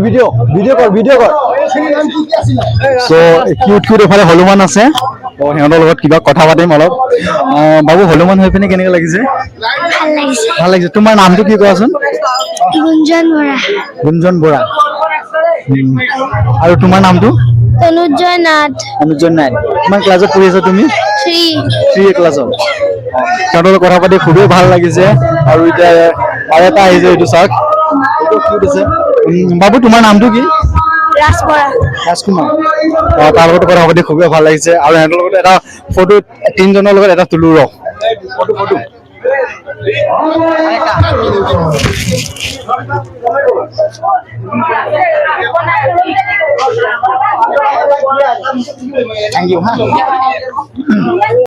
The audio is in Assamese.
ভিডিঅ' কৰ সো কিউট এফালে হনুমান আছে সিহঁতৰ লগত কিবা কথা পাতিম অলপ বাবু হনুমান হৈ পিনে কেনেকৈ লাগিছে ভাল লাগিছে তোমাৰ নামটো কি কোৱাচোন গুঞ্জন বৰা আৰু তোমাৰ নামটো তনুজয় নাথ কিমান ক্লাছত পঢ়ি আছা তুমি 3 ক্লাছত সিহঁতৰ লগত কথা পাতি খুবেই ভাল লাগিছে আৰু এতিয়া আৰু এটা আহিছে এইটো চাওক এইটো কিউট আছে বাবু তোমাৰ নামটো কি ৰাজকুমাৰ তাৰ লগত কথা পাতি খুবেই ভাল লাগিছে আৰু সিহঁতৰ লগত এটা ফটো 3 জনৰ লগত এটা তোলো ৰ ফটো Thank you.